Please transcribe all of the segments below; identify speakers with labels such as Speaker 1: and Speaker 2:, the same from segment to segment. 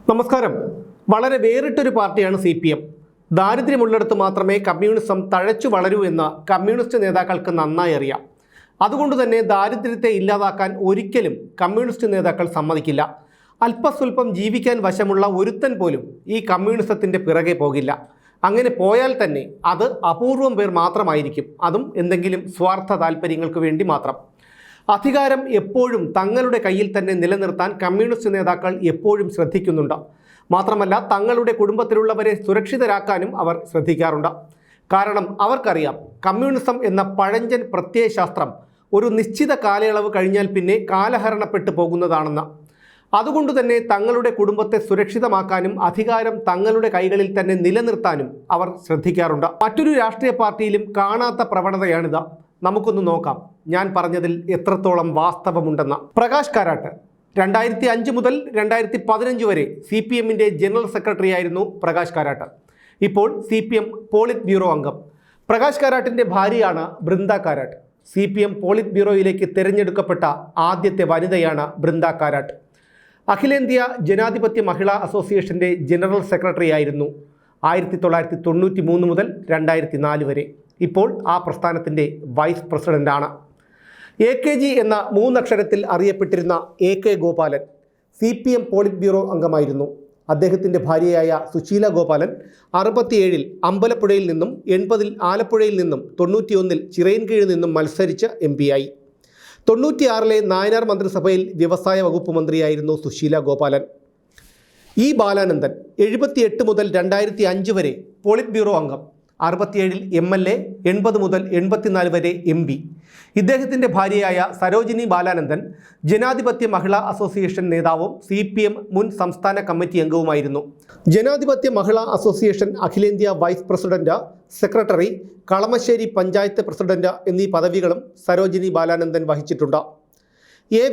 Speaker 1: നമസ്കാരം. വളരെ വേറിട്ടൊരു പാർട്ടിയാണ് CPM. ദാരിദ്ര്യമുള്ളിടത്ത് മാത്രമേ കമ്മ്യൂണിസം തഴച്ചു വളരൂ എന്ന് കമ്മ്യൂണിസ്റ്റ് നേതാക്കൾക്ക് നന്നായി അറിയാം. അതുകൊണ്ട് തന്നെ ദാരിദ്ര്യത്തെ ഇല്ലാതാക്കാൻ ഒരിക്കലും കമ്മ്യൂണിസ്റ്റ് നേതാക്കൾ സമ്മതിക്കില്ല. അല്പസ്വല്പം ജീവിക്കാൻ വശമുള്ള ഒരുത്തൻ പോലും ഈ കമ്മ്യൂണിസത്തിൻ്റെ പിറകെ പോകില്ല. അങ്ങനെ പോയാൽ തന്നെ അത് അപൂർവം പേർ മാത്രമായിരിക്കും, അതും എന്തെങ്കിലും സ്വാർത്ഥ താല്പര്യങ്ങൾക്ക് വേണ്ടി മാത്രം. അധികാരം എപ്പോഴും തങ്ങളുടെ കയ്യിൽ തന്നെ നിലനിർത്താൻ കമ്മ്യൂണിസ്റ്റ് നേതാക്കൾ എപ്പോഴും ശ്രദ്ധിക്കുന്നുണ്ട്. മാത്രമല്ല, തങ്ങളുടെ കുടുംബത്തിലുള്ളവരെ സുരക്ഷിതരാക്കാനും അവർ ശ്രദ്ധിക്കാറുണ്ട്. കാരണം അവർക്കറിയാം, കമ്മ്യൂണിസം എന്ന പഴഞ്ചൻ പ്രത്യയശാസ്ത്രം ഒരു നിശ്ചിത കാലയളവ് കഴിഞ്ഞാൽ പിന്നെ കാലഹരണപ്പെട്ടു പോകുന്നതാണെന്ന്. അതുകൊണ്ട് തന്നെ തങ്ങളുടെ കുടുംബത്തെ സുരക്ഷിതമാക്കാനും അധികാരം തങ്ങളുടെ കൈകളിൽ തന്നെ നിലനിർത്താനും അവർ ശ്രദ്ധിക്കാറുണ്ട്. മറ്റൊരു രാഷ്ട്രീയ പാർട്ടിയിലും കാണാത്ത പ്രവണതയാണിത്. നമുക്കൊന്ന് നോക്കാം ഞാൻ പറഞ്ഞതിൽ എത്രത്തോളം വാസ്തവമുണ്ടെന്ന്. പ്രകാശ് കാരാട്ട് 2005 മുതൽ 2015 വരെ CPMൻ്റെ ജനറൽ സെക്രട്ടറി ആയിരുന്നു പ്രകാശ് കാരാട്ട്. ഇപ്പോൾ CPM പോളിറ്റ് ബ്യൂറോ അംഗം. പ്രകാശ് കാരാട്ടിൻ്റെ ഭാര്യയാണ് ബൃന്ദ കാരാട്ട്. CPM പോളിറ്റ് ബ്യൂറോയിലേക്ക് തിരഞ്ഞെടുക്കപ്പെട്ട ആദ്യത്തെ വനിതയാണ് ബൃന്ദ കാരാട്ട്. അഖിലേന്ത്യാ ജനാധിപത്യ മഹിളാ അസോസിയേഷൻ്റെ ജനറൽ സെക്രട്ടറി ആയിരുന്നു 1993 മുതൽ 2004 വരെ. ഇപ്പോൾ ആ പ്രസ്ഥാനത്തിൻ്റെ വൈസ് പ്രസിഡൻ്റാണ്. AKG എന്ന 3 അക്ഷരത്തിൽ അറിയപ്പെട്ടിരുന്ന AK Gopalan CPM polit bureau അംഗമായിരുന്നു. അദ്ദേഹത്തിൻ്റെ ഭാര്യയായ സുശീല ഗോപാലൻ 67-ൽ അമ്പലപ്പുഴയിൽ നിന്നും 80-ൽ ആലപ്പുഴയിൽ നിന്നും 91-ൽ ചിറയൻകീഴിൽ നിന്നും മത്സരിച്ച് MP ആയി. 96-ലെ നായനാർ മന്ത്രിസഭയിൽ വ്യവസായ വകുപ്പ് മന്ത്രിയായിരുന്നു സുശീല ഗോപാലൻ. ബാലാനന്ദൻ 78 മുതൽ 2005 വരെ പോളിറ്റ് ബ്യൂറോ അംഗം, 67-ൽ MLA, 80 മുതൽ 84 വരെ MP. ഇദ്ദേഹത്തിൻ്റെ ഭാര്യയായ സരോജിനി ബാലാനന്ദൻ ജനാധിപത്യ മഹിളാ അസോസിയേഷൻ നേതാവും CPM മുൻ സംസ്ഥാന കമ്മിറ്റി അംഗവുമായിരുന്നു. ജനാധിപത്യ മഹിളാ അസോസിയേഷൻ അഖിലേന്ത്യാ vice president, secretary, Kalamassery panchayat president എന്നീ പദവികളും സരോജിനി ബാലാനന്ദൻ വഹിച്ചിട്ടുണ്ട്.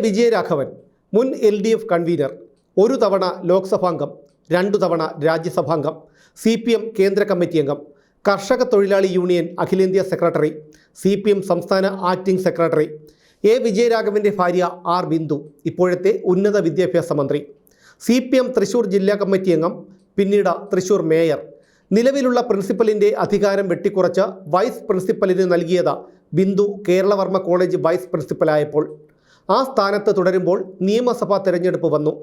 Speaker 1: വിജയരാഘവൻ മുൻ LDF കൺവീനർ, 1 തവണ ലോക്സഭാംഗം, 2 തവണ രാജ്യസഭാംഗം, CPM കേന്ദ്ര കമ്മിറ്റി അംഗം, കർഷക തൊഴിലാളി യൂണിയൻ അഖിലേന്ത്യാ സെക്രട്ടറി, CPM സംസ്ഥാന ആക്ടിംഗ് സെക്രട്ടറി. വിജയരാഘവൻ്റെ ഭാര്യ R ബിന്ദു ഇപ്പോഴത്തെ ഉന്നത വിദ്യാഭ്യാസ മന്ത്രി. CPM തൃശ്ശൂർ ജില്ലാ കമ്മിറ്റി അംഗം, പിന്നീട് തൃശ്ശൂർ മേയർ. നിലവിലുള്ള പ്രിൻസിപ്പലിൻ്റെ അധികാരം വെട്ടിക്കുറച്ച് വൈസ് പ്രിൻസിപ്പലിന് നൽകിയത് ബിന്ദു കേരളവർമ്മ കോളേജ് വൈസ് പ്രിൻസിപ്പലായപ്പോൾ. ആ സ്ഥാനത്ത് തുടരുമ്പോൾ നിയമസഭാ തെരഞ്ഞെടുപ്പ് വന്നു.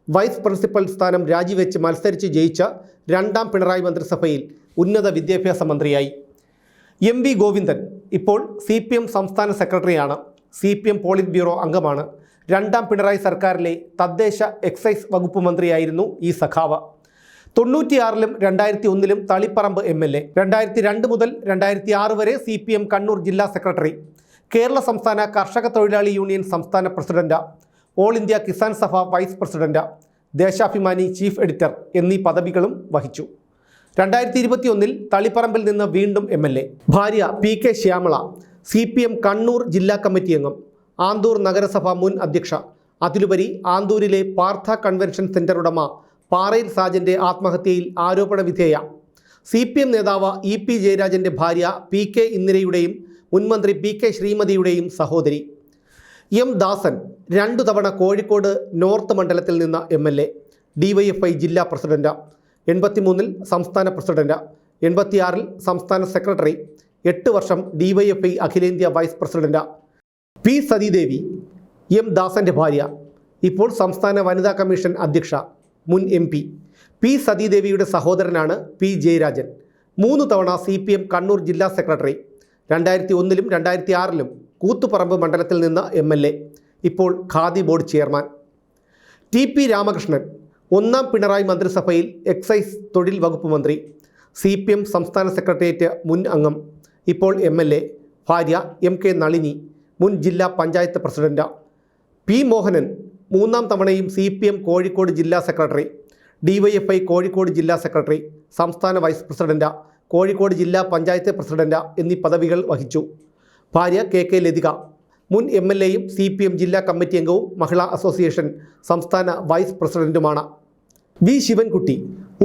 Speaker 1: വൈസ് പ്രിൻസിപ്പൽ സ്ഥാനം രാജിവെച്ച് മത്സരിച്ച് ജയിച്ച 2ാം പിണറായി മന്ത്രിസഭയിൽ ഉന്നത വിദ്യാഭ്യാസ മന്ത്രിയായി. MV ഗോവിന്ദൻ ഇപ്പോൾ CPM സംസ്ഥാന സെക്രട്ടറിയാണ്. CPM പോളിറ്റ് ബ്യൂറോ അംഗമാണ്. 2ാം പിണറായി സർക്കാരിലെ തദ്ദേശ എക്സൈസ് വകുപ്പ് മന്ത്രിയായിരുന്നു ഈ സഖാവ്. 96-ലും 2001-ലും തളിപ്പറമ്പ് MLA. 2002 മുതൽ 2006 വരെ CPM കണ്ണൂർ ജില്ലാ സെക്രട്ടറി, കേരള സംസ്ഥാന കർഷക തൊഴിലാളി യൂണിയൻ സംസ്ഥാന president, all India Kisan Sabha vice president, Deshabhimani chief editor എന്നീ പദവികളും വഹിച്ചു. 2021-ൽ തളിപ്പറമ്പിൽ നിന്ന് വീണ്ടും MLA. ഭാര്യ PK ശ്യാമള CPM കണ്ണൂർ ജില്ലാ കമ്മിറ്റി അംഗം, ആന്തൂർ നഗരസഭ മുൻ അധ്യക്ഷ. അതിലുപരി ആന്തൂരിലെ പാർത്ഥ കൺവെൻഷൻ സെൻ്റർ ഉടമ പാറയിൽ സാജൻ്റെ ആത്മഹത്യയിൽ ആരോപണ വിധേയ. CPM നേതാവ് EP ജയരാജൻ്റെ ഭാര്യ PK ഇന്ദിരയുടെയും മുൻമന്ത്രി PK ശ്രീമതിയുടെയും സഹോദരി. M ദാസൻ 2 തവണ കോഴിക്കോട് നോർത്ത് മണ്ഡലത്തിൽ നിന്ന് MLA, DYFI ജില്ലാ പ്രസിഡന്റ്, 83-ൽ സംസ്ഥാന പ്രസിഡന്റ്, 86-ൽ സംസ്ഥാന സെക്രട്ടറി, 8 വർഷം DYFI അഖിലേന്ത്യാ vice president. P Sathidevi M ദാസൻ്റെ ഭാര്യ, ഇപ്പോൾ സംസ്ഥാന വനിതാ കമ്മീഷൻ അധ്യക്ഷ, മുൻ MP. P സതീദേവിയുടെ സഹോദരനാണ് P ജയരാജൻ. 3 തവണ CPM കണ്ണൂർ ജില്ലാ സെക്രട്ടറി, 2001-ലും 2006-ലും കൂത്തുപറമ്പ് മണ്ഡലത്തിൽ നിന്ന് MLA, ഇപ്പോൾ khadi board chairman. TP Ramakrishnan 1ാം Pinarayi മന്ത്രിസഭയിൽ എക്സൈസ് തൊഴിൽ വകുപ്പ് മന്ത്രി, CPM സംസ്ഥാന സെക്രട്ടേറിയറ്റ് മുൻ അംഗം, ഇപ്പോൾ MLA. ഭാര്യ MK നളിനി, മുൻ ജില്ലാ പഞ്ചായത്ത് പ്രസിഡന്റ്. P മോഹനൻ 3ാം തവണയും CPM കോഴിക്കോട് ജില്ലാ സെക്രട്ടറി, DYFI കോഴിക്കോട് ജില്ലാ സെക്രട്ടറി, സംസ്ഥാന വൈസ് പ്രസിഡന്റ്, കോഴിക്കോട് ജില്ലാ പഞ്ചായത്ത് പ്രസിഡന്റ് എന്നീ പദവികൾ വഹിച്ചു. ഭാര്യ KK ലതിക, മുൻ MLAയും CPM ജില്ലാ കമ്മിറ്റി അംഗവും മഹിളാ അസോസിയേഷൻ സംസ്ഥാന വൈസ് പ്രസിഡന്റുമാണ്. V Sivankutty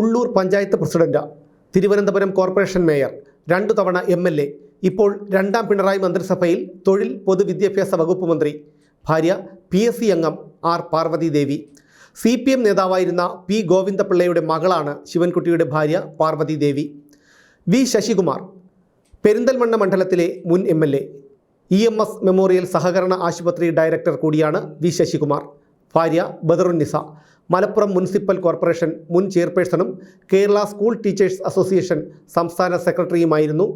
Speaker 1: Ulloor panchayat president, Thiruvananthapuram corporation mayor, 2 തവണ MLA, ഇപ്പോൾ 2ാം പിണറായി മന്ത്രിസഭയിൽ തൊഴിൽ പൊതുവിദ്യാഭ്യാസ വകുപ്പ് മന്ത്രി. ഭാര്യ PSC അംഗം R പാർവതി ദേവി. CPM നേതാവായിരുന്ന പി ഗോവിന്ദപിള്ളയുടെ മകളാണ് ശിവൻകുട്ടിയുടെ ഭാര്യ പാർവതി ദേവി. വി ശശികുമാർ പെരിന്തൽമണ്ണ മണ്ഡലത്തിലെ മുൻ MLA, EMS മെമ്മോറിയൽ സഹകരണ ആശുപത്രി ഡയറക്ടർ കൂടിയാണ് വി ശശികുമാർ. ഭാര്യ ബദറുന്നിസ മലപ്പുറം മുനിസിപ്പൽ കോർപ്പറേഷൻ മുൻ ചെയർപേഴ്സണും കേരള സ്കൂൾ ടീച്ചേഴ്സ് അസോസിയേഷൻ സംസ്ഥാന സെക്രട്ടറിയുമായിരുന്നു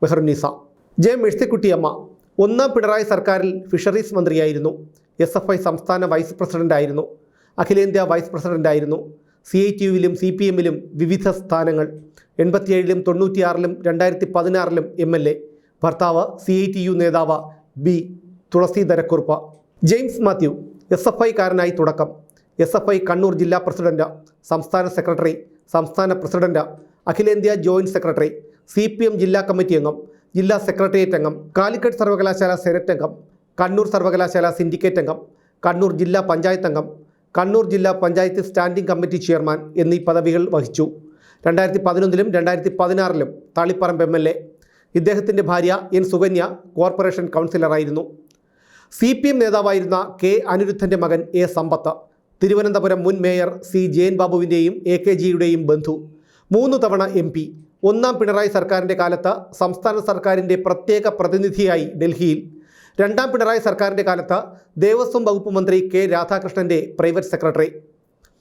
Speaker 1: ബദറുന്നിസ. ജെ മേഴ്സിക്കുട്ടിയമ്മ ഒന്നാം പിണറായി സർക്കാരിൽ ഫിഷറീസ് മന്ത്രിയായിരുന്നു. SFI സംസ്ഥാന വൈസ് പ്രസിഡന്റായിരുന്നു. അഖിലേന്ത്യാ വൈസ് പ്രസിഡന്റായിരുന്നു. CITUവിലും CPMലും വിവിധ സ്ഥാനങ്ങൾ. 87ലും 96ലും 2016ലും MLA. ഭർത്താവ് CITU നേതാവ് B Thulaseedhara Kurup. James Mathew SFI കാരനായി തുടക്കം. SFI കണ്ണൂർ ജില്ലാ പ്രസിഡന്റ്, സംസ്ഥാന സെക്രട്ടറി, സംസ്ഥാന പ്രസിഡന്റ്, അഖിലേന്ത്യാ ജോയിന്റ് സെക്രട്ടറി, CPM ജില്ലാ കമ്മിറ്റി അംഗം, ജില്ലാ സെക്രട്ടേറിയറ്റ് അംഗം, കാലിക്കറ്റ് സർവകലാശാല സെനറ്റ് അംഗം, കണ്ണൂർ സർവകലാശാല സിൻഡിക്കേറ്റ് അംഗം, കണ്ണൂർ ജില്ലാ പഞ്ചായത്ത് അംഗം, കണ്ണൂർ ജില്ലാ പഞ്ചായത്ത് സ്റ്റാൻഡിംഗ് കമ്മിറ്റി ചെയർമാൻ എന്നീ പദവികൾ വഹിച്ചു. 2011ലും 2016ലും തളിപ്പറമ്പ് MLA. ഇദ്ദേഹത്തിൻ്റെ ഭാര്യ N സുകന്യ കോർപ്പറേഷൻ കൗൺസിലറായിരുന്നു. CPM നേതാവായിരുന്ന K അനിരുദ്ധൻ്റെ മകൻ A സമ്പത്ത് തിരുവനന്തപുരം മുൻ മേയർ C ജയൻ ബാബുവിൻ്റെയും AKGയുടെയും ബന്ധു. 3 തവണ MP. ഒന്നാം പിണറായി സർക്കാരിൻ്റെ കാലത്ത് സംസ്ഥാന സർക്കാരിൻ്റെ പ്രത്യേക പ്രതിനിധിയായി ഡൽഹിയിൽ. രണ്ടാം പിണറായി സർക്കാരിൻ്റെ കാലത്ത് ദേവസ്വം വകുപ്പ് മന്ത്രി K രാധാകൃഷ്ണൻ്റെ പ്രൈവറ്റ് സെക്രട്ടറി.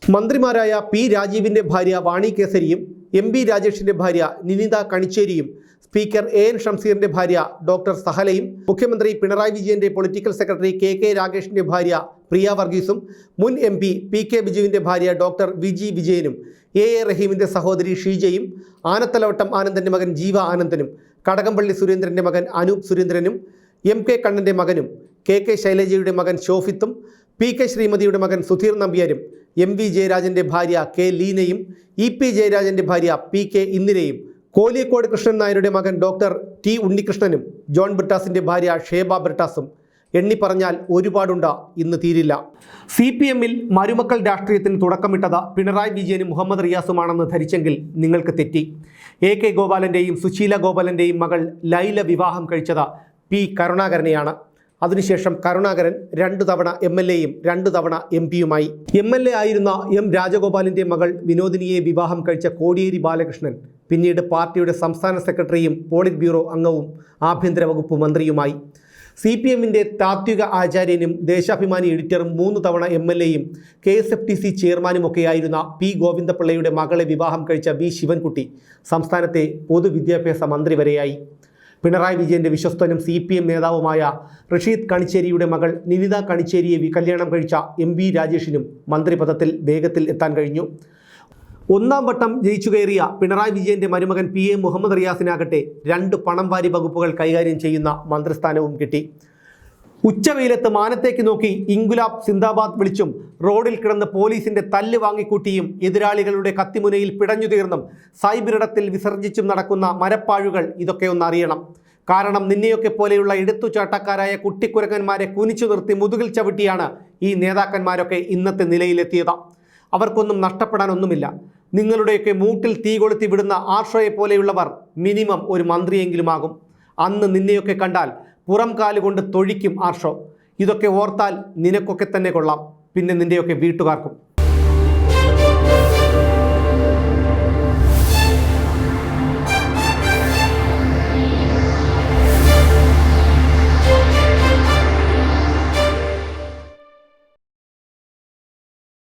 Speaker 1: മന്ത്രിമാരായ P രാജീവിൻ്റെ ഭാര്യ വാണി കേസരിയും MB രാജേഷിൻ്റെ ഭാര്യ നിനിത കണിച്ചേരിയും സ്പീക്കർ AN ഷംസീറിൻ്റെ ഭാര്യ ഡോക്ടർ സഹലയും മുഖ്യമന്ത്രി പിണറായി വിജയൻ്റെ പൊളിറ്റിക്കൽ സെക്രട്ടറി KK രാഗേഷിൻ്റെ ഭാര്യ പ്രിയ വർഗീസും മുൻ MP PK ബിജുവിൻ്റെ ഭാര്യ ഡോക്ടർ VG വിജയനും AA റഹീമിൻ്റെ സഹോദരി ഷീജയും ആനത്തലവട്ടം ആനന്ദൻ്റെ മകൻ ജീവ ആനന്ദനും കടകംപള്ളി സുരേന്ദ്രൻ്റെ മകൻ അനൂപ് സുരേന്ദ്രനും MK കണ്ണൻ്റെ മകനും KK ശൈലജയുടെ മകൻ ഷോഫിത്തും PK ശ്രീമതിയുടെ മകൻ സുധീർ നമ്പ്യാരും MV ജയരാജൻ്റെ ഭാര്യ K ലീനയും EP ജയരാജൻ്റെ ഭാര്യ PK ഇന്ദിരയും കോലിയക്കോട് കൃഷ്ണൻ നായരുടെ മകൻ ഡോക്ടർ T ഉണ്ണികൃഷ്ണനും ജോൺ ബ്രിട്ടാസിൻ്റെ ഭാര്യ ഷേബ ബ്രിട്ടാസും. എണ്ണി പറഞ്ഞാൽ ഒരുപാടുണ്ട്, ഇന്ന് തീരില്ല. CPMൽ മരുമക്കൾ രാഷ്ട്രീയത്തിന് തുടക്കമിട്ടത് പിണറായി വിജയനും മുഹമ്മദ് റിയാസുമാണെന്ന് ധരിച്ചെങ്കിൽ നിങ്ങൾക്ക് തെറ്റി. AK ഗോപാലൻ്റെയും സുശീല ഗോപാലൻ്റെയും മകൾ ലൈല വിവാഹം കഴിച്ചത് P കരുണാകരനെയാണ്. അതിനുശേഷം കരുണാകരൻ 2 തവണ MLAയും 2 തവണ MPയുമായി. MLA ആയിരുന്ന M രാജഗോപാലിൻ്റെ മകൾ വിനോദിനിയെ വിവാഹം കഴിച്ച കോടിയേരി ബാലകൃഷ്ണൻ പിന്നീട് പാർട്ടിയുടെ സംസ്ഥാന സെക്രട്ടറിയും പോളിറ്റ് ബ്യൂറോ അംഗവും ആഭ്യന്തര വകുപ്പ് മന്ത്രിയുമായി. CPMൻ്റെ താത്വിക ആചാര്യനും ദേശാഭിമാനി എഡിറ്ററും 3 തവണ MLAയും KSFTC ചെയർമാനുമൊക്കെയായിരുന്ന P ഗോവിന്ദപിള്ളയുടെ മകളെ വിവാഹം കഴിച്ച V ശിവൻകുട്ടി സംസ്ഥാനത്തെ പൊതുവിദ്യാഭ്യാസ മന്ത്രി വരെയായി. പിണറായി വിജയൻ്റെ വിശ്വസ്തനും CPM നേതാവുമായ റഷീദ് കണിച്ചേരിയുടെ മകൾ നിനിത കണിച്ചേരിയെ കല്യാണം കഴിച്ച MB രാജേഷിനും മന്ത്രിപദത്തിൽ വേഗത്തിൽ എത്താൻ കഴിഞ്ഞു. 1ാം വട്ടം ജയിച്ചു കയറിയ പിണറായി വിജയൻ്റെ മരുമകൻ PA മുഹമ്മദ് റിയാസിനാകട്ടെ 2 പണം വാരി വകുപ്പുകൾ കൈകാര്യം ചെയ്യുന്ന മന്ത്രിസ്ഥാനവും കിട്ടി. ഉച്ചവെയിലത്ത് മാനത്തേക്ക് നോക്കി ഇൻകുലാബ് സിന്ദാബാദ് വിളിച്ചും റോഡിൽ കിടന്ന് പോലീസിൻ്റെ തല്ല് വാങ്ങിക്കൂട്ടിയും എതിരാളികളുടെ കത്തിമുനയിൽ പിടഞ്ഞു തീർന്നും സൈബറിടത്തിൽ വിസർജിച്ചും നടക്കുന്ന മരപ്പാഴുകൾ ഇതൊക്കെ ഒന്നറിയണം. കാരണം നിന്നെയൊക്കെ പോലെയുള്ള എടുത്തുചാട്ടക്കാരായ കുട്ടിക്കുരങ്ങന്മാരെ കുനിച്ചു നിർത്തി മുതുകിൽ ചവിട്ടിയാണ് ഈ നേതാക്കന്മാരൊക്കെ ഇന്നത്തെ നിലയിലെത്തിയത്. അവർക്കൊന്നും നഷ്ടപ്പെടാനൊന്നുമില്ല. നിങ്ങളുടെയൊക്കെ മൂട്ടിൽ തീ കൊളുത്തി വിടുന്ന ആർഷോയെ പോലെയുള്ളവർ മിനിമം ഒരു മന്ത്രിയെങ്കിലുമാകും. അന്ന് നിന്നെയൊക്കെ കണ്ടാൽ പുറം കാലുകൊണ്ട് തൊഴിക്കും ആർഷോ. ഇതൊക്കെ ഓർത്താൽ നിനക്കൊക്കെ തന്നെ കൊള്ളാം, പിന്നെ നിൻ്റെയൊക്കെ വീട്ടുകാർക്കും.